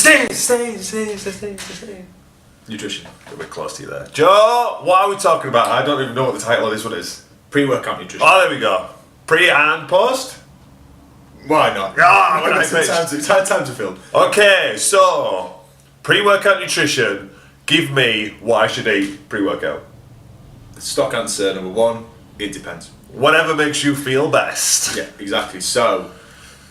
Sustain. Nutrition. A bit close to you there. Joe, what are we talking about? I don't even know what the title of this one is. Pre-workout nutrition. Oh, there we go. Pre and post? Why not? Ah, when I It's time to film. Okay, so pre-workout nutrition. Give me what I should eat pre-workout. Stock answer number one, it depends. Whatever makes you feel best. Yeah, exactly. So,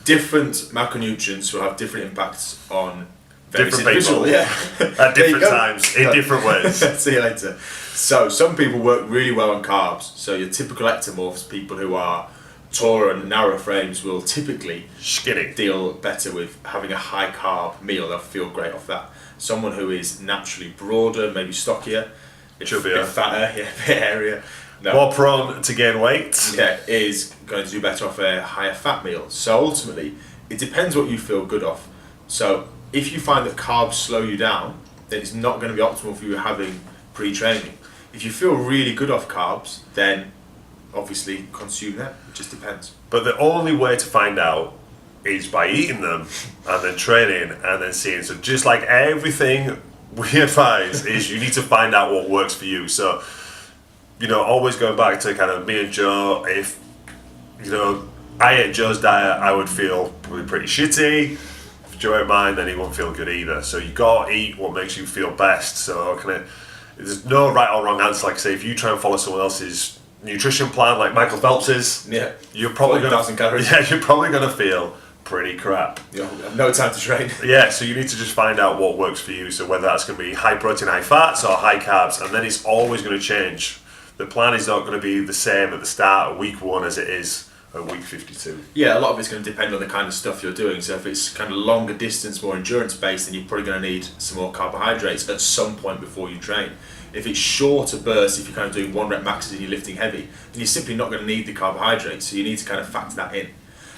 different macronutrients will have different impacts on various Different people. individuals. Yeah. At There you different go. times, in different ways. See you later. So, some people work really well on carbs. So, your typical ectomorphs, people who are taller and narrow frames, will typically Skinny. deal better with having a high carb meal. They'll feel great off that. Someone who is naturally broader, maybe stockier, a Chubbier. bit fatter, yeah, a bit airier, no, More prone to gain weight. yeah, is going to do better off a higher fat meal. So ultimately, it depends what you feel good off. So if you find that carbs slow you down, then it's not going to be optimal for you having pre-training. If you feel really good off carbs, then obviously consume them. It just depends. But the only way to find out is by eating them and then training and then seeing. So just like everything we advise is you need to find out what works for you. So, you know, always going back to kind of me and Joe, if, you know, I ate Joe's diet, I would feel probably pretty shitty. If Joe ate mine, then he won't feel good either. So you gotta eat what makes you feel best. So there's no right or wrong answer. Like I say, if you try and follow someone else's nutrition plan, like Michael Phelps's, Yeah. you're probably 40,000 calories. Yeah, you're probably gonna feel pretty crap. You know, have no time to train. Yeah, so you need to just find out what works for you. So whether that's going to be high protein, high fats, or high carbs, and then it's always going to change. The plan is not going to be the same at the start of week 1 as it is at week 52. Yeah, a lot of it's going to depend on the kind of stuff you're doing. So if it's kind of longer distance, more endurance based, then you're probably going to need some more carbohydrates at some point before you train. If it's shorter bursts, if you're kind of doing 1 rep maxes and you're lifting heavy, then you're simply not going to need the carbohydrates. So you need to kind of factor that in.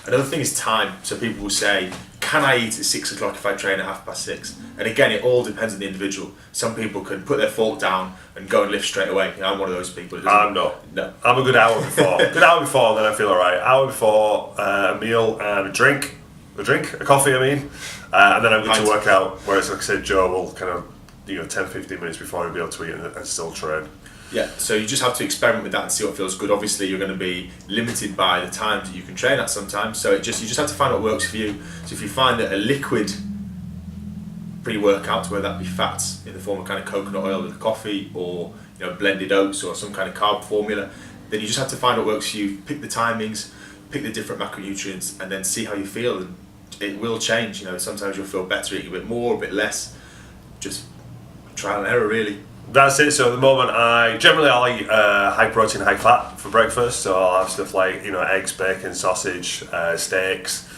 Another thing is time. So people will say, can I eat at 6 o'clock if I train at 6:30? And again, it all depends on the individual. Some people can put their fork down and go and lift straight away. You know, I'm one of those people. I'm not. No. I'm a good hour before. Good hour before, then I feel alright. Hour before, a meal and a drink. A coffee, I mean. And then I'm going to work out. Whereas, like I said, Joe will kind of, 10-15 minutes before he'll be able to eat and still train. Yeah, so you just have to experiment with that and see what feels good. Obviously, you're going to be limited by the times that you can train at sometimes. So you just have to find what works for you. So if you find that a liquid pre-workout, whether that be fats in the form of kind of coconut oil with coffee, or blended oats or some kind of carb formula, then you just have to find what works for you. Pick the timings, pick the different macronutrients, and then see how you feel. And it will change. Sometimes you'll feel better eating a bit more, a bit less. Just trial and error, really. That's it. So at the moment, I'll eat high protein, high fat for breakfast. So I'll have stuff like eggs, bacon, sausage, steaks,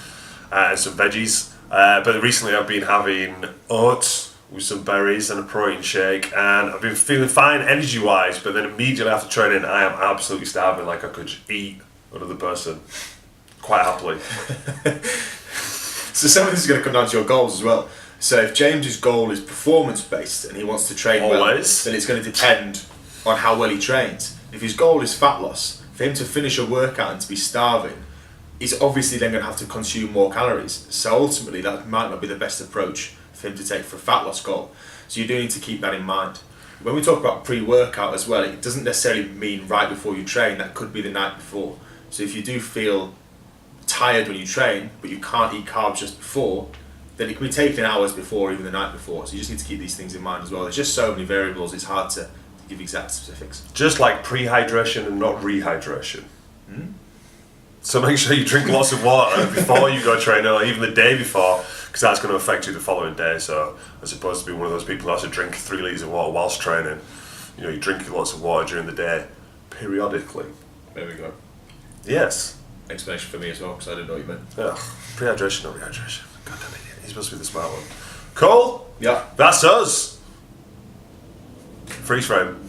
and some veggies. But recently, I've been having oats with some berries and a protein shake, and I've been feeling fine energy-wise. But then immediately after training, I am absolutely starving. Like I could eat another person quite happily. So some of this is going to come down to your goals as well. So if James's goal is performance based and he wants to train well, then it's going to depend on how well he trains. If his goal is fat loss, for him to finish a workout and to be starving, he's obviously then going to have to consume more calories. So ultimately that might not be the best approach for him to take for a fat loss goal. So you do need to keep that in mind. When we talk about pre-workout as well, it doesn't necessarily mean right before you train. That could be the night before. So if you do feel tired when you train, but you can't eat carbs just before, then it can be taken hours before, even the night before. So you just need to keep these things in mind as well. There's just so many variables, it's hard to give exact specifics. Just like pre-hydration and not rehydration. So make sure you drink lots of water before you go train, or even the day before, because that's going to affect you the following day. So as opposed to be one of those people who has to drink 3 litres of water whilst training, you drink lots of water during the day, periodically. There we go. Yes. Explanation for me as well, because I didn't know what you meant. Ugh, pre-hydration, not rehydration. God damn idiot. He's supposed to be the smart one. Cool. Yeah. That's us. Freeze frame.